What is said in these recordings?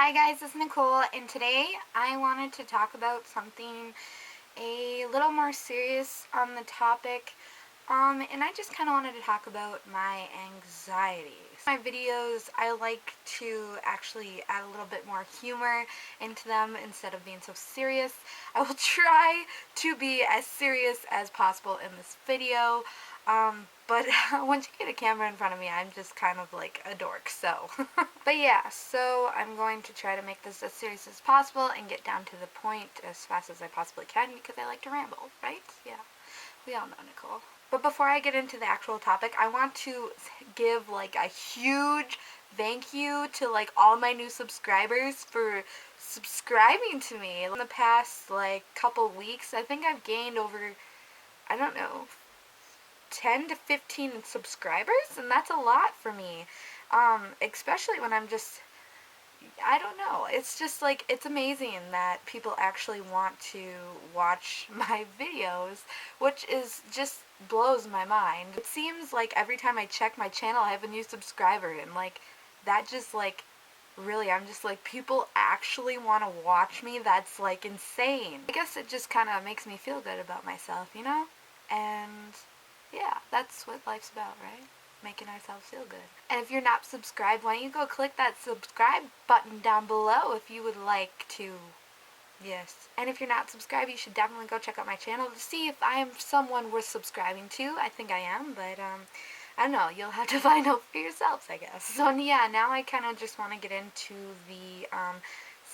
Hi guys, it's Nicole, and today I wanted to talk about something a little more serious on the topic, and I just kind of wanted to talk about my anxiety. My videos, I like to actually add a little bit more humor into them instead of being so serious. I will try to be as serious as possible in this video, but once you get a camera in front of me, I'm just kind of like a dork, so. But yeah, so I'm going to try to make this as serious as possible and get down to the point as fast as I possibly can because I like to ramble, right? Yeah, we all know Nicole. But before I get into the actual topic, I want to give like a huge thank you to like all my new subscribers for subscribing to me. In the past like couple weeks, I think I've gained over, I don't know, 10 to 15 subscribers, and that's a lot for me. Especially when I'm just, I don't know, it's just like, it's amazing that people actually want to watch my videos, which is just blows my mind. It seems like every time I check my channel I have a new subscriber, and like that just like really, I'm just like, people actually want to watch me. That's like insane. I guess it just kind of makes me feel good about myself, you know? And yeah, that's what life's about, right? Making ourselves feel good. And if you're not subscribed, why don't you go click that subscribe button down below if you would like to. Yes. And if you're not subscribed, you should definitely go check out my channel to see if I am someone worth subscribing to. I think I am, but I don't know. You'll have to find out for yourselves, I guess. So yeah, now I kind of just want to get into the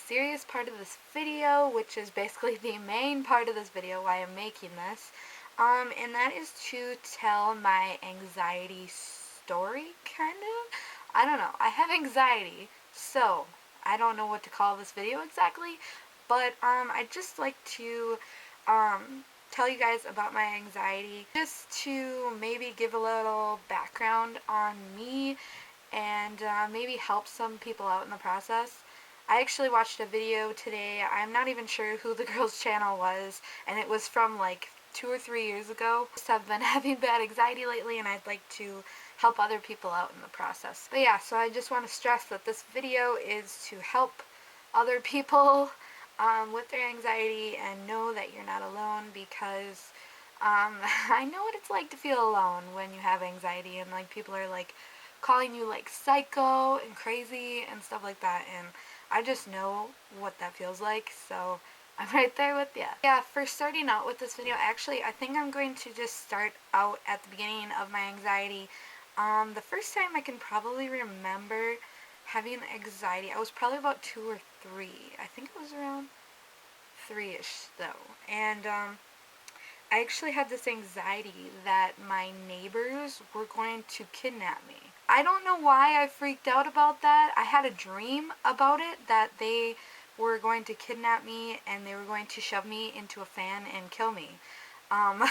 serious part of this video, which is basically the main part of this video, why I'm making this. And that is to tell my anxiety story, kind of. I don't know. I have anxiety, so I don't know what to call this video exactly, but I'd just like to tell you guys about my anxiety, just to maybe give a little background on me and maybe help some people out in the process. I actually watched a video today. I'm not even sure who the girl's channel was, and it was from like 2 or 3 years ago. I just have been having bad anxiety lately, and I'd like to help other people out in the process. But yeah, so I just want to stress that this video is to help other people with their anxiety, and know that you're not alone, because I know what it's like to feel alone when you have anxiety, and like people are like calling you like psycho and crazy and stuff like that, and I just know what that feels like, so I'm right there with you. Yeah, for starting out with this video, actually, I think I'm going to just start out at the beginning of my anxiety. The first time I can probably remember having anxiety, I was probably about 2 or 3. I think it was around 3-ish though. And I actually had this anxiety that my neighbors were going to kidnap me. I don't know why I freaked out about that. I had a dream about it, that they were going to kidnap me and they were going to shove me into a fan and kill me. Um,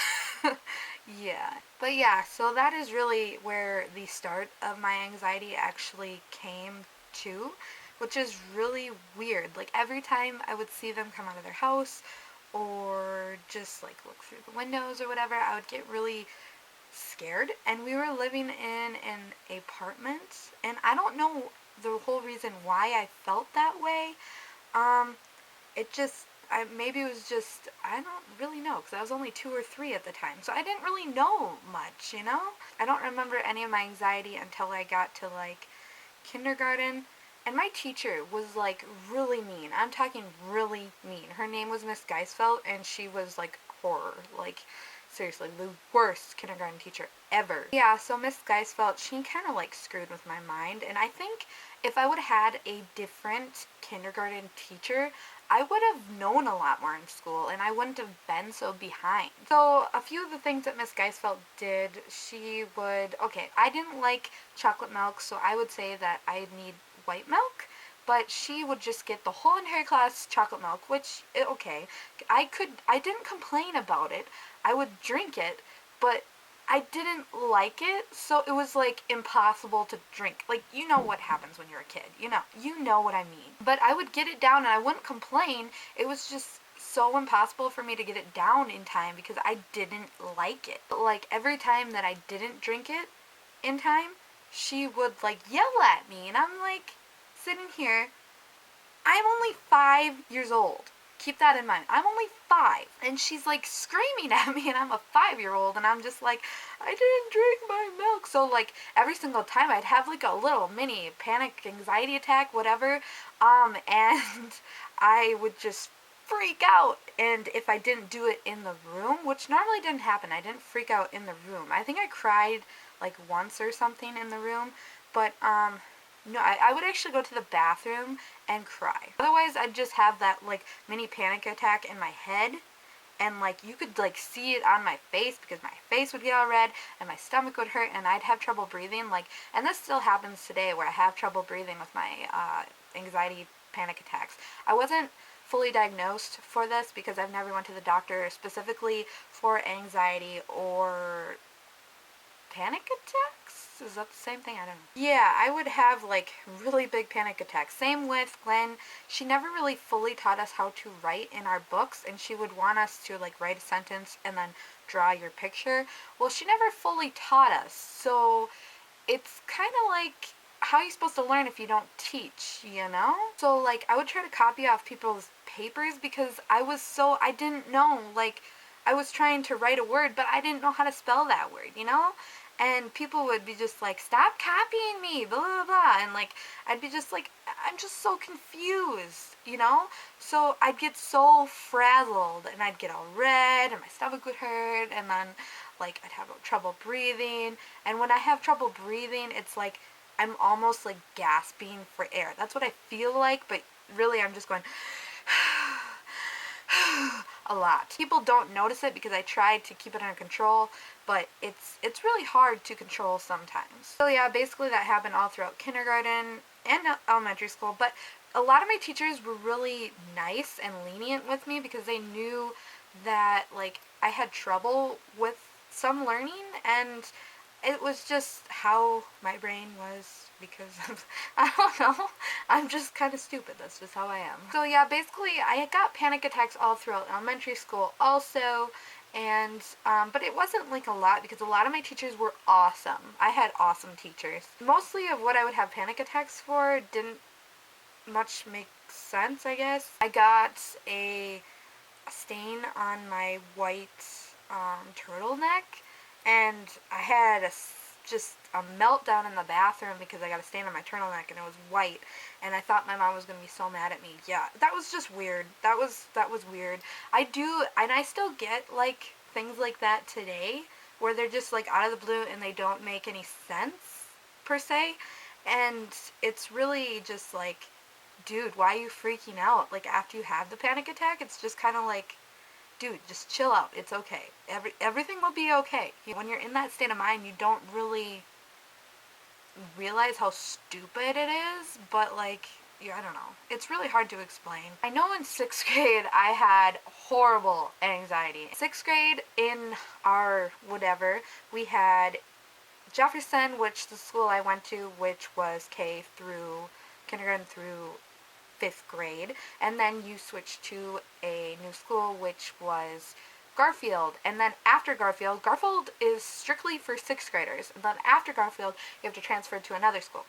yeah. But yeah, so that is really where the start of my anxiety actually came to, which is really weird. Like every time I would see them come out of their house or just like look through the windows or whatever, I would get really scared. And we were living in an apartment, and I don't know the whole reason why I felt that way. Um, it just, maybe it was just, I don't really know, because I was only 2 or 3 at the time, so I didn't really know much, you know? I don't remember any of my anxiety until I got to like kindergarten, and my teacher was like really mean. I'm talking really mean. Her name was Miss Geisfeld, and she was like horror. Like seriously, the worst kindergarten teacher ever. Yeah, so Miss Geisfeld, she kind of like screwed with my mind, and I think if I would have had a different kindergarten teacher, I would have known a lot more in school, and I wouldn't have been so behind. So a few of the things that Miss Geisfeld did, she would, okay, I didn't like chocolate milk, so I would say that I need white milk, but she would just get the whole entire class chocolate milk, which, okay, I didn't complain about it. I would drink it, but I didn't like it, so it was like impossible to drink. Like, you know what happens when you're a kid. You know what I mean. But I would get it down and I wouldn't complain. It was just so impossible for me to get it down in time because I didn't like it. But like every time that I didn't drink it in time, she would like yell at me, and I'm like sitting here 5 years old. Keep that in mind. I'm only 5. And she's like screaming at me, and I'm a 5-year-old, and I'm just like, I didn't drink my milk. So like every single time I'd have like a little mini panic anxiety attack, whatever. And I would just freak out. And if I didn't do it in the room, which normally didn't happen, I didn't freak out in the room. I think I cried like once or something in the room, but no, I would actually go to the bathroom and cry. Otherwise, I'd just have that like mini panic attack in my head, and like you could like see it on my face because my face would get all red and my stomach would hurt and I'd have trouble breathing. Like, and this still happens today where I have trouble breathing with my anxiety panic attacks. I wasn't fully diagnosed for this because I've never went to the doctor specifically for anxiety or panic attacks? Is that the same thing? I don't know. Yeah, I would have like really big panic attacks. Same with Glenn. She never really fully taught us how to write in our books, and she would want us to like write a sentence and then draw your picture. Well, she never fully taught us. So it's kind of like, how are you supposed to learn if you don't teach, you know? So like I would try to copy off people's papers because I didn't know, like I was trying to write a word but I didn't know how to spell that word, you know? And people would be just like, stop copying me, blah blah blah, and like I'd be just like, I'm just so confused, you know? So I'd get so frazzled and I'd get all red and my stomach would hurt, and then like I'd have trouble breathing. And when I have trouble breathing, it's like I'm almost like gasping for air. That's what I feel like, but really I'm just going a lot. People don't notice it because I tried to keep it under control, but it's really hard to control sometimes. So yeah, basically that happened all throughout kindergarten and elementary school, but a lot of my teachers were really nice and lenient with me because they knew that like I had trouble with some learning, and it was just how my brain was because of, I don't know, I'm just kind of stupid. That's just how I am. So yeah, basically I got panic attacks all throughout elementary school also, and but it wasn't like a lot because a lot of my teachers were awesome. I had awesome teachers. Mostly of what I would have panic attacks for didn't much make sense, I guess. I got a stain on my white turtleneck, and I had just a meltdown in the bathroom because I got a stain on my turtleneck and it was white, and I thought my mom was gonna be so mad at me. Yeah, that was just weird. That was weird. I still get like things like that today where they're just like out of the blue and they don't make any sense per se, and it's really just like, dude, why are you freaking out? Like after you have the panic attack, it's just kind of like, dude, just chill out. It's okay. Everything will be okay. When you're in that state of mind, you don't really realize how stupid it is, but like, yeah, I don't know. It's really hard to explain. I know in 6th grade I had horrible anxiety. 6th grade in our whatever, we had Jefferson, which the school I went to, which was K through kindergarten through 5th grade, and then you switch to a new school which was Garfield, and then after Garfield is strictly for 6th graders, and then after Garfield you have to transfer to another school.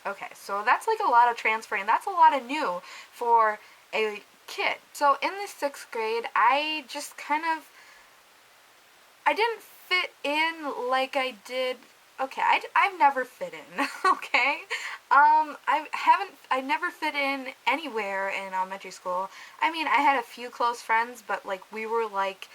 Okay, so that's like a lot of transferring. That's a lot of new for a kid. So in the 6th grade, I just kind of, I didn't fit in like I did. Okay, I've never fit in, okay? I never fit in anywhere in elementary school. I mean, I had a few close friends, but like we were like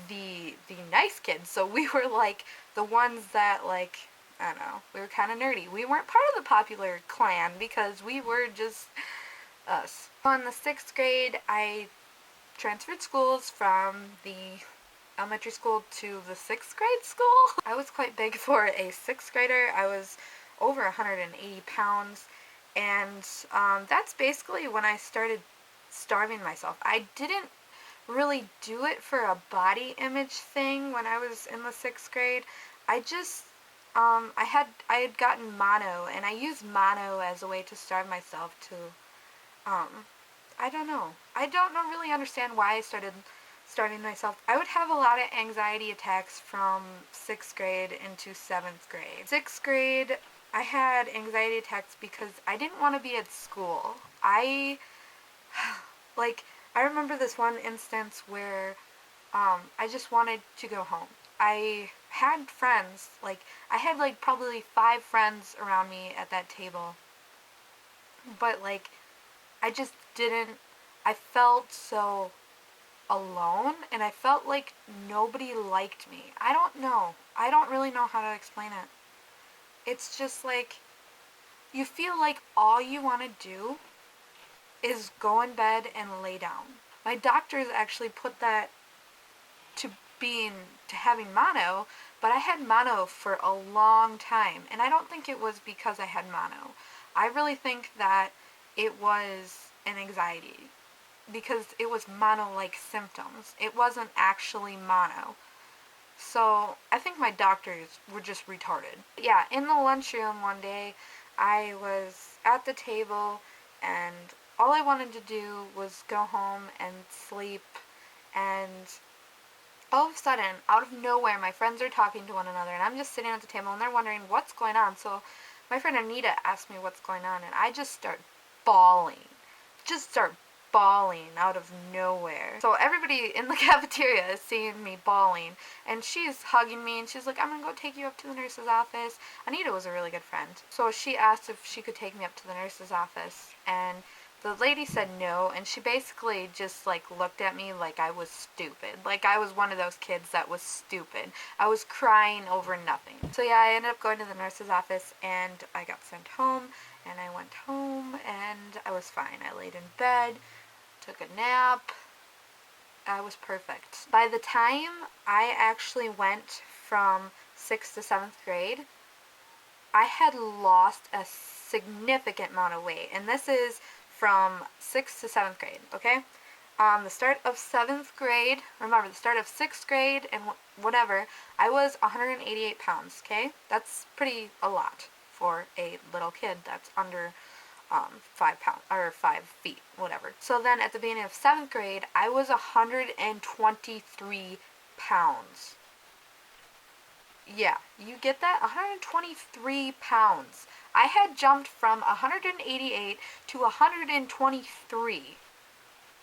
the nice kids, so we were like the ones that like, I don't know, we were kind of nerdy. We weren't part of the popular clan because we were just us. In the 6th grade, I transferred schools from the elementary school to the 6th grade school. I was quite big for a 6th grader. I was over 180 pounds, and that's basically when I started starving myself. I didn't really do it for a body image thing when I was in the 6th grade. I just I had gotten mono, and I used mono as a way to starve myself to I don't know. I don't know really understand why I started starving myself. I would have a lot of anxiety attacks from 6th grade into 7th grade. 6th grade, I had anxiety attacks because I didn't want to be at school. Like, I remember this one instance where I just wanted to go home. I had friends, like, I had like probably 5 friends around me at that table, but like, I just didn't, I felt so alone, and I felt like nobody liked me. I don't know. I don't really know how to explain it. It's just like, you feel like all you want to do is go in bed and lay down. My doctors actually put that to being to having mono, but I had mono for a long time, and I don't think it was because I had mono. I really think that it was an anxiety because it was mono-like symptoms. It wasn't actually mono. So I think my doctors were just retarded. Yeah, in the lunchroom one day, I was at the table, and all I wanted to do was go home and sleep, and all of a sudden, out of nowhere, my friends are talking to one another, and I'm just sitting at the table, and they're wondering what's going on. So my friend Anita asked me what's going on, and I just start bawling. Just start bawling out of nowhere. So everybody in the cafeteria is seeing me bawling, and she's hugging me, and she's like, I'm gonna go take you up to the nurse's office. Anita was a really good friend. So she asked if she could take me up to the nurse's office, and the lady said no, and she basically just like looked at me like I was stupid. Like I was one of those kids that was stupid. I was crying over nothing. So yeah, I ended up going to the nurse's office, and I got sent home, and I went home, and I was fine. I laid in bed, took a nap. I was perfect. By the time I actually went from 6th to 7th grade, I had lost a significant amount of weight, and this is from 6th to 7th grade, okay? The start of 7th grade, remember, the start of 6th grade and whatever, I was 188 pounds, okay? That's pretty a lot for a little kid that's under 5 pounds, or 5 feet, whatever. So then at the beginning of 7th grade, I was 123 pounds. Yeah, you get that? 123 pounds. I had jumped from 188 to 123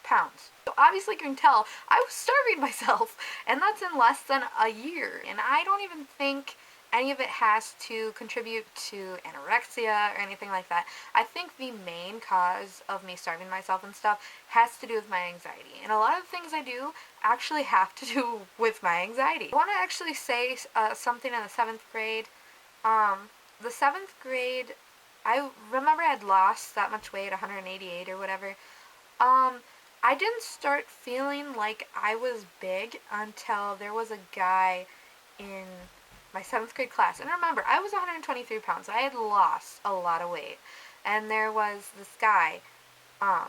pounds. So obviously you can tell I was starving myself, and that's in less than a year. And I don't even think any of it has to contribute to anorexia or anything like that. I think the main cause of me starving myself and stuff has to do with my anxiety. And a lot of things I do actually have to do with my anxiety. I want to actually say something in the 7th grade. The 7th grade, I remember I had lost that much weight, 188 or whatever. I didn't start feeling like I was big until there was a guy in my 7th grade class. And remember, I was 123 pounds, so I had lost a lot of weight. And there was this guy, I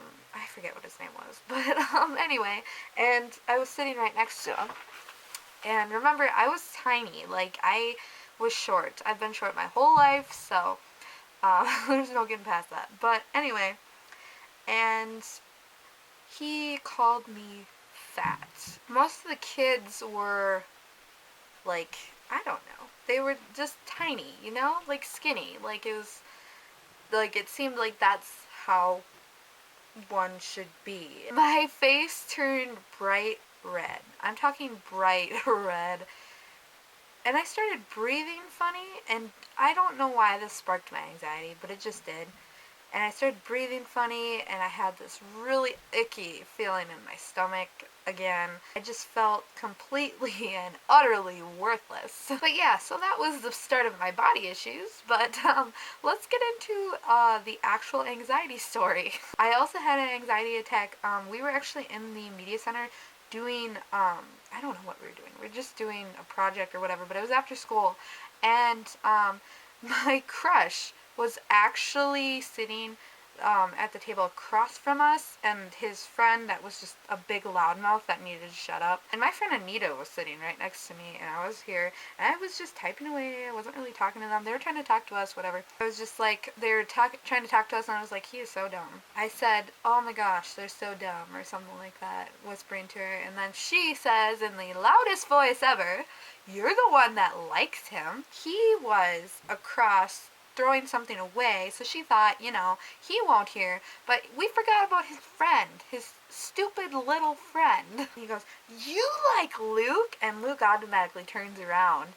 forget what his name was, but anyway, and I was sitting right next to him. And remember, I was tiny, like I was short. I've been short my whole life, so there's no getting past that. But anyway, and he called me fat. Most of the kids were like, I don't know. They were just tiny, you know? Like skinny. Like it was, like it seemed like that's how one should be. My face turned bright red. I'm talking bright red. And I started breathing funny, and I don't know why this sparked my anxiety, but it just did. And I started breathing funny, and I had this really icky feeling in my stomach again. I just felt completely and utterly worthless. But yeah, so that was the start of my body issues, but let's get into the actual anxiety story. I also had an anxiety attack. We were actually in the media center doing, I don't know what we were doing. We were just doing a project or whatever, but it was after school, and my crush was actually sitting at the table across from us, and his friend that was just a big loudmouth that needed to shut up. And my friend Anita was sitting right next to me, and I was here, and I was just typing away. I wasn't really talking to them. They were trying to talk to us, whatever. I was just like, they were trying to talk to us, and I was like, he is so dumb. I said, oh my gosh, they're so dumb, or something like that, whispering to her. And then she says in the loudest voice ever, you're the one that likes him. He was across throwing something away, so she thought, he won't hear, but we forgot about his friend, his stupid little friend. He goes, "You like Luke?" And Luke automatically turns around,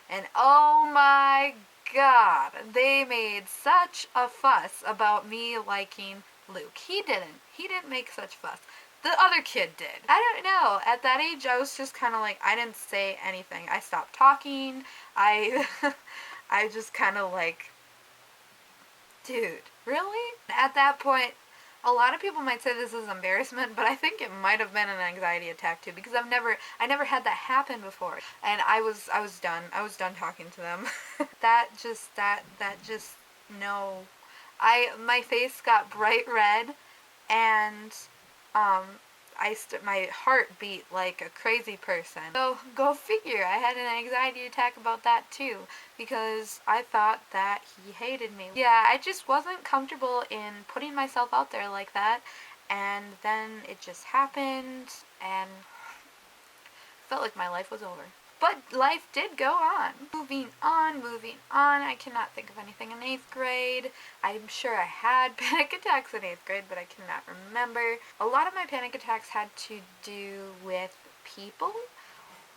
and oh my god, they made such a fuss about me liking Luke. He didn't make such fuss. The other kid did. I don't know. At that age, I was just kind of like, I didn't say anything. I stopped talking. I I just kind of like, dude, really? At that point, a lot of people might say this is embarrassment, but I think it might have been an anxiety attack too, because I never had that happen before, and I was done. I was done talking to them. that just no. My face got bright red, and um, my heart beat like a crazy person. So go figure, I had an anxiety attack about that too, because I thought that he hated me. Yeah, I just wasn't comfortable in putting myself out there like that, and then it just happened, and felt like my life was over. But life did go on. Moving on, moving on. I cannot think of anything in 8th grade. I'm sure I had panic attacks in 8th grade, but I cannot remember. A lot of my panic attacks had to do with people,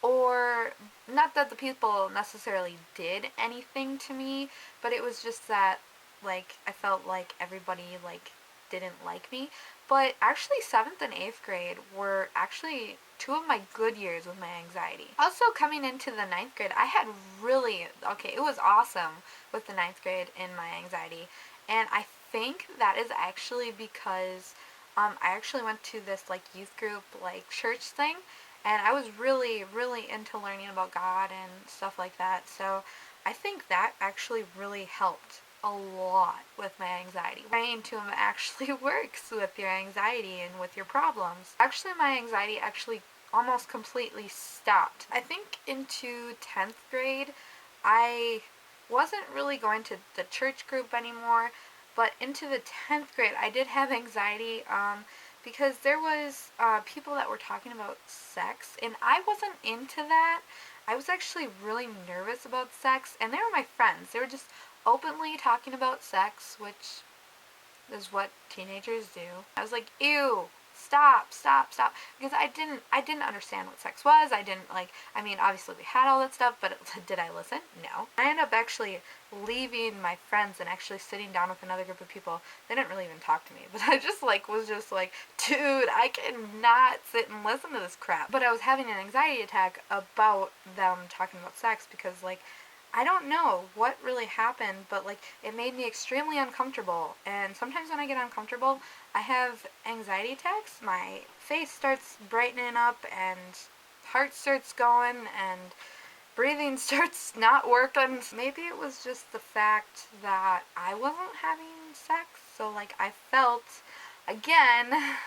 or not that the people necessarily did anything to me, but it was just that, like, I felt like everybody, like, didn't like me. But actually 7th and 8th grade were actually two of my good years with my anxiety. Also, coming into the 9th grade, I had really, okay, it was awesome with the 9th grade in my anxiety, and I think that is actually because I actually went to this, like, youth group, like, church thing, and I was really, really into learning about God and stuff like that, so I think that actually really helped a lot with my anxiety. Praying to him actually works with your anxiety and with your problems. Actually, my anxiety actually almost completely stopped. I think into 10th grade, I wasn't really going to the church group anymore, but into the 10th grade, I did have anxiety, because there was people that were talking about sex, and I wasn't into that. I was actually really nervous about sex, and they were my friends. They were just openly talking about sex, which is what teenagers do. I was like, ew, stop, stop, stop, because I didn't understand what sex was. I didn't, like, I mean, obviously we had all that stuff, but did I listen? No. I ended up actually leaving my friends and actually sitting down with another group of people. They didn't really even talk to me, but I just, like, was just like, dude, I cannot sit and listen to this crap. But I was having an anxiety attack about them talking about sex, because, like, I don't know what really happened, but, like, it made me extremely uncomfortable, and sometimes when I get uncomfortable, I have anxiety attacks. My face starts brightening up, and heart starts going, and breathing starts not working. Maybe it was just the fact that I wasn't having sex, so, like, I felt, again,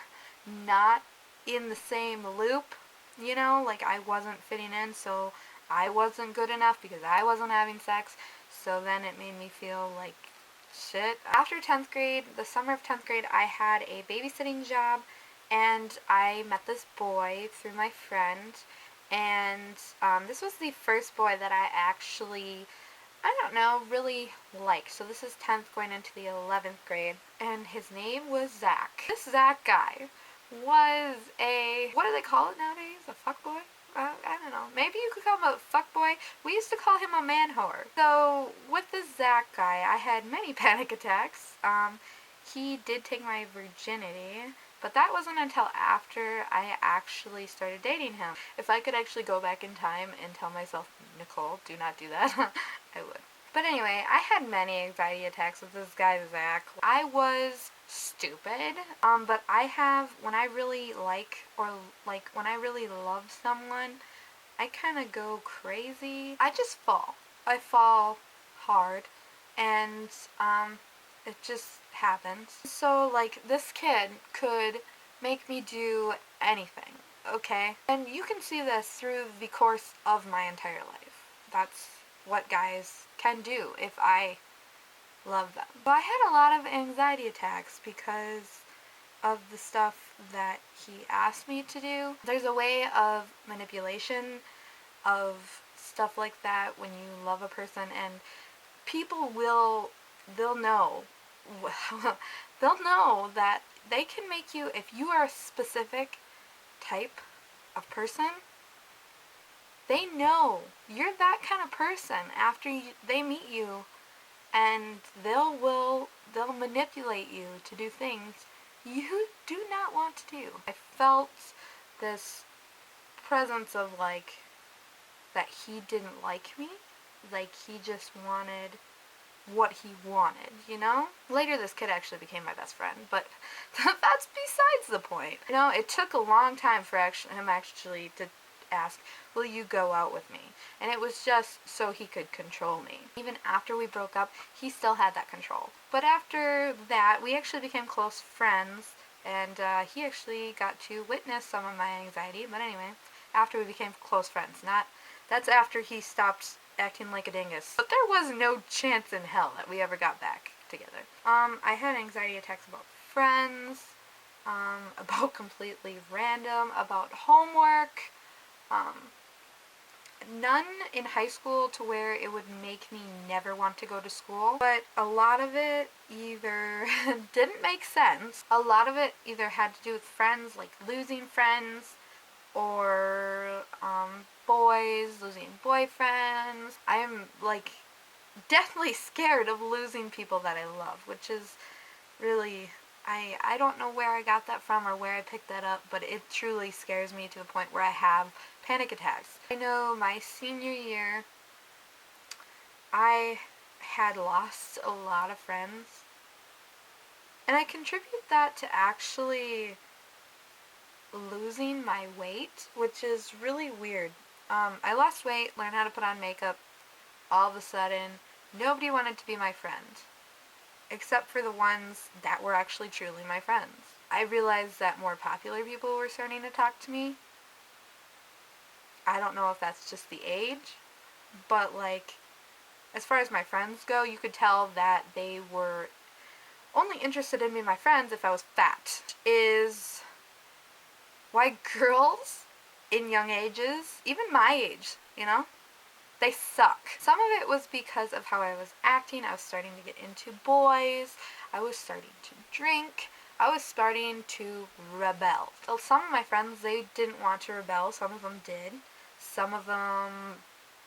not in the same loop, like, I wasn't fitting in, so I wasn't good enough because I wasn't having sex, so then it made me feel like shit. After 10th grade, the summer of 10th grade, I had a babysitting job, and I met this boy through my friend, and this was the first boy that I actually, I don't know, really liked. So this is 10th going into the 11th grade, and his name was Zach. This Zach guy was a, what do they call it nowadays? A fuckboy? I don't know. Maybe you could call him a fuckboy. We used to call him a man whore. So with this Zach guy, I had many panic attacks. He did take my virginity, but that wasn't until after I actually started dating him. If I could actually go back in time and tell myself, Nicole, do not do that, I would. But anyway, I had many anxiety attacks with this guy, Zach. I was stupid, but I have, when I really like, or like, when I really love someone, I kind of go crazy. I just fall. I fall hard, and, it just happens. So, like, this kid could make me do anything, okay? And you can see this through the course of my entire life. That's what guys can do if I love them. But I had a lot of anxiety attacks because of the stuff that he asked me to do. There's a way of manipulation of stuff like that when you love a person, and people will they'll know. They'll know that they can make you, if you are a specific type of person, they know you're that kind of person after they meet you, and they'll manipulate you to do things you do not want to do. I felt this presence of like that he didn't like me, like he just wanted what he wanted, you know? Later this kid actually became my best friend, but that's besides the point. You know, it took a long time for him actually to ask, will you go out with me? And it was just so he could control me. Even after we broke up, he still had that control. But after that, we actually became close friends, and he actually got to witness some of my anxiety. But anyway, after we became close friends, that's after he stopped acting like a dingus. But there was no chance in hell that we ever got back together. I had anxiety attacks about friends, about completely random, about homework, none in high school to where it would make me never want to go to school, but a lot of it either didn't make sense. A lot of it either had to do with friends, like losing friends, or boys, losing boyfriends. I am like deathly scared of losing people that I love, which is really, I don't know where I got that from or where I picked that up, but it truly scares me to the point where I have panic attacks. I know my senior year, I had lost a lot of friends, and I contribute that to actually losing my weight, which is really weird. I lost weight, learned how to put on makeup. All of a sudden, nobody wanted to be my friend, except for the ones that were actually truly my friends. I realized that more popular people were starting to talk to me. I don't know if that's just the age, but like, as far as my friends go, you could tell that they were only interested in being my friends if I was fat. Is why girls in young ages, even my age, you know, they suck. Some of it was because of how I was acting. I was starting to get into boys. I was starting to drink. I was starting to rebel. So some of my friends, they didn't want to rebel. Some of them did. Some of them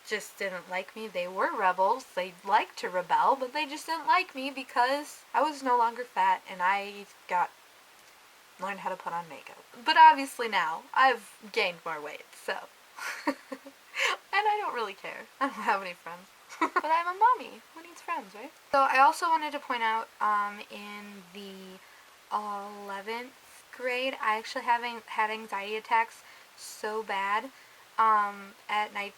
just didn't like me. They were rebels. They liked to rebel, but they just didn't like me because I was no longer fat and I learned how to put on makeup. But obviously now, I've gained more weight, so. And I don't really care. I don't have any friends. But I'm a mommy. Who needs friends, right? So I also wanted to point out, in the 11th grade, I actually had anxiety attacks so bad. At night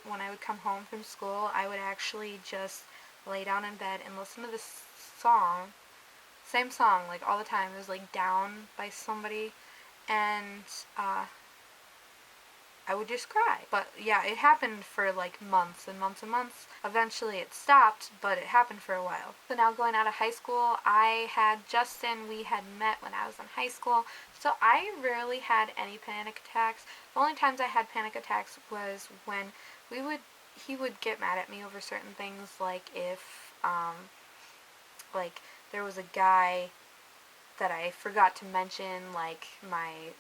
when I would come home from school, I would actually just lay down in bed and listen to this song. Same song, like, all the time. It was, like, Down by somebody, and, I would just cry. But, yeah, it happened for, like, months and months and months. Eventually it stopped, but it happened for a while. So now going out of high school, I had Justin. We had met when I was in high school, so I rarely had any panic attacks. The only times I had panic attacks was when he would get mad at me over certain things, like if, like, there was a guy that I forgot to mention, like my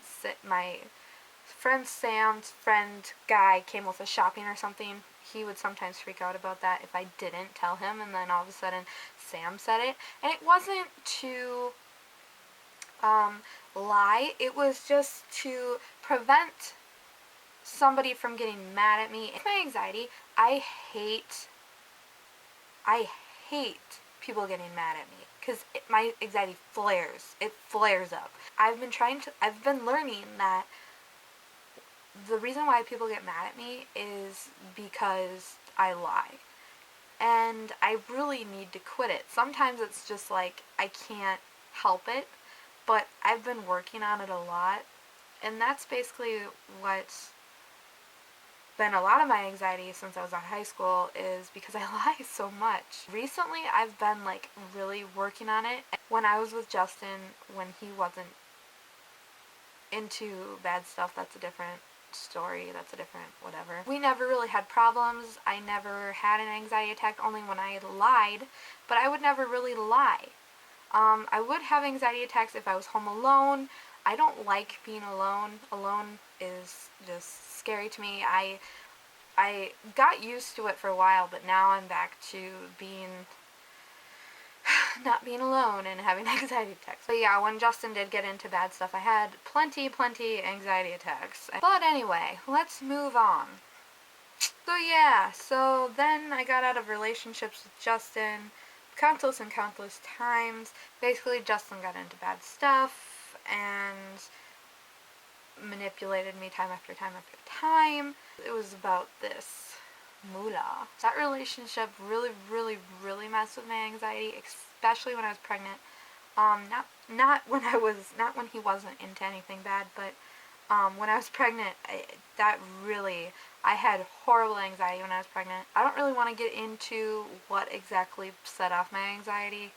friend Sam's friend guy came with us shopping or something. He would sometimes freak out about that if I didn't tell him, and then all of a sudden Sam said it. And it wasn't to lie, it was just to prevent somebody from getting mad at me. It's my anxiety. I hate people getting mad at me because my anxiety flares. It flares up. I've been learning that the reason why people get mad at me is because I lie. And I really need to quit it. Sometimes it's just like I can't help it, but I've been working on it a lot. And that's basically what's been a lot of my anxiety since I was in high school, is because I lie so much. Recently, I've been like really working on it. When I was with Justin, when he wasn't into bad stuff, that's different. story. That's a different whatever. We never really had problems. I never had an anxiety attack, only when I lied, but I would never really lie. I would have anxiety attacks if I was home alone. I don't like being alone. Alone is just scary to me. I got used to it for a while, but now I'm back to being not being alone and having anxiety attacks. But yeah, when Justin did get into bad stuff, I had plenty anxiety attacks. But anyway, let's move on. So yeah, so then I got out of relationships with Justin countless and countless times. Basically, Justin got into bad stuff and manipulated me time after time after time. It was about this moolah. That relationship really messed with my anxiety, especially when I was pregnant. Not when he wasn't into anything bad, but when I was pregnant, I had horrible anxiety when I was pregnant. I don't really want to get into what exactly set off my anxiety,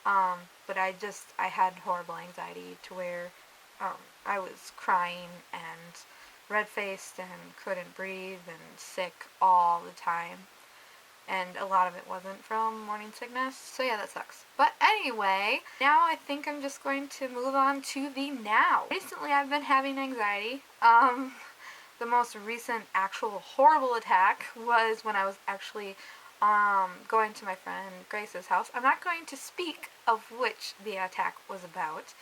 but I had horrible anxiety to where I was crying and red-faced and couldn't breathe and sick all the time. And a lot of it wasn't from morning sickness. So yeah, that sucks. But anyway, now I think I'm just going to move on to the now. Recently I've been having anxiety. The most recent actual horrible attack was when I was actually going to my friend Grace's house. I'm not going to speak of which the attack was about.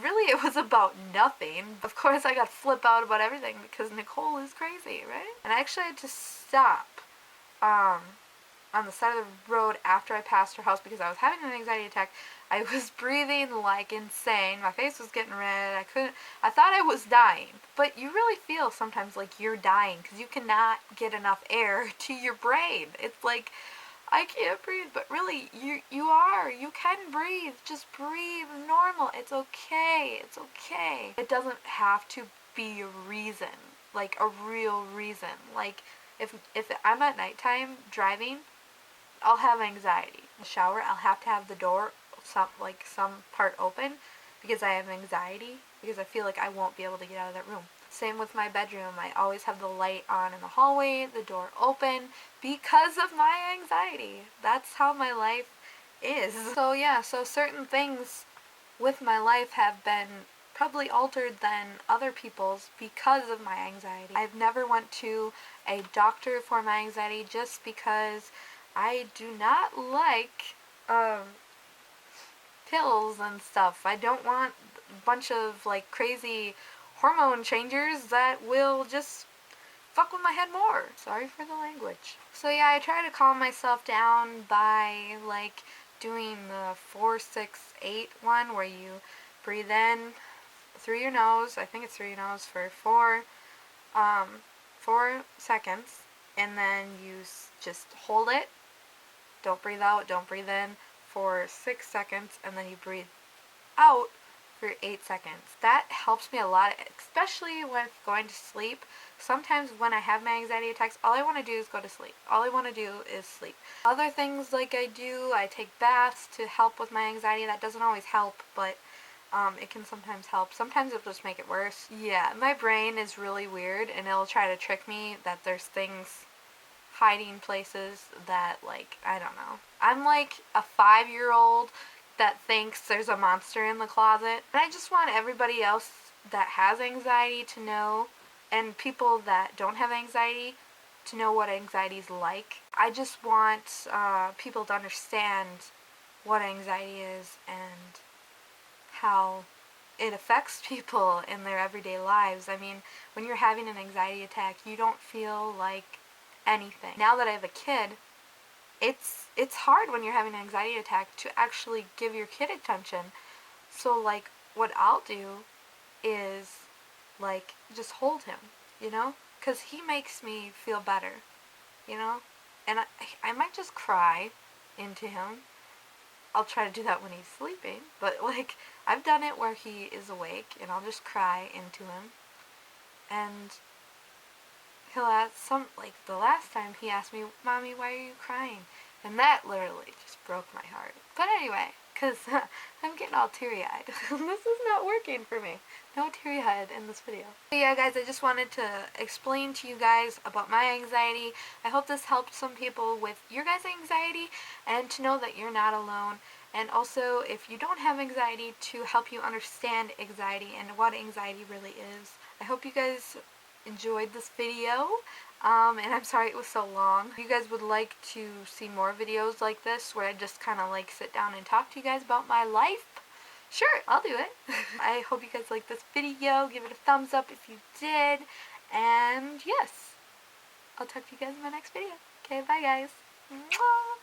Really it was about nothing. Of course I got to flip out about everything because Nicole is crazy, right? And I actually had to stop on the side of the road after I passed her house because I was having an anxiety attack. I was breathing like insane. My face was getting red. I thought I was dying. But you really feel sometimes like you're dying because you cannot get enough air to your brain. It's like, I can't breathe, but really, you are. You can breathe. Just breathe normal. It's okay. It's okay. It doesn't have to be a reason, like a real reason. Like, if I'm at nighttime driving, I'll have anxiety. In the shower, I'll have to have the door some part open because I have anxiety, because I feel like I won't be able to get out of that room. Same with my bedroom. I always have the light on in the hallway, the door open, because of my anxiety. That's how my life is. So yeah, so certain things with my life have been probably altered than other people's because of my anxiety. I've never went to a doctor for my anxiety just because I do not like pills and stuff. I don't want a bunch of like crazy hormone changers that will just fuck with my head more. Sorry for the language. So yeah, I try to calm myself down by like doing the 4-6-8 one where you breathe in through your nose. I think it's through your nose for 4 seconds, and then you just hold it. Don't breathe out, don't breathe in for 6 seconds, and then you breathe out for 8 seconds. That helps me a lot, especially when going to sleep. Sometimes when I have my anxiety attacks, all I want to do is go to sleep. All I want to do is sleep. Other things like I take baths to help with my anxiety. That doesn't always help, but it can sometimes help. Sometimes it'll just make it worse. Yeah, my brain is really weird, and it'll try to trick me that there's things hiding places that, like, I don't know. I'm like a 5-year-old that thinks there's a monster in the closet. And I just want everybody else that has anxiety to know, and people that don't have anxiety to know what anxiety is like. I just want people to understand what anxiety is and how it affects people in their everyday lives. I mean, when you're having an anxiety attack, you don't feel like anything. Now that I have a kid, it's hard when you're having an anxiety attack to actually give your kid attention. So like what I'll do is like just hold him, you know, because he makes me feel better, you know, and I might just cry into him. I'll try to do that when he's sleeping, but like I've done it where he is awake and I'll just cry into him, and he'll ask like the last time he asked me, "Mommy, why are you crying?" And that literally just broke my heart. But anyway, because I'm getting all teary-eyed. This is not working for me. No teary-eyed in this video. But yeah, guys, I just wanted to explain to you guys about my anxiety. I hope this helped some people with your guys' anxiety, and to know that you're not alone. And also, if you don't have anxiety, to help you understand anxiety and what anxiety really is. I hope you guys enjoyed this video. And I'm sorry it was so long. If you guys would like to see more videos like this, where I just kind of like sit down and talk to you guys about my life, sure, I'll do it. I hope you guys liked this video. Give it a thumbs up if you did. And yes, I'll talk to you guys in my next video. Okay, bye guys. Mwah!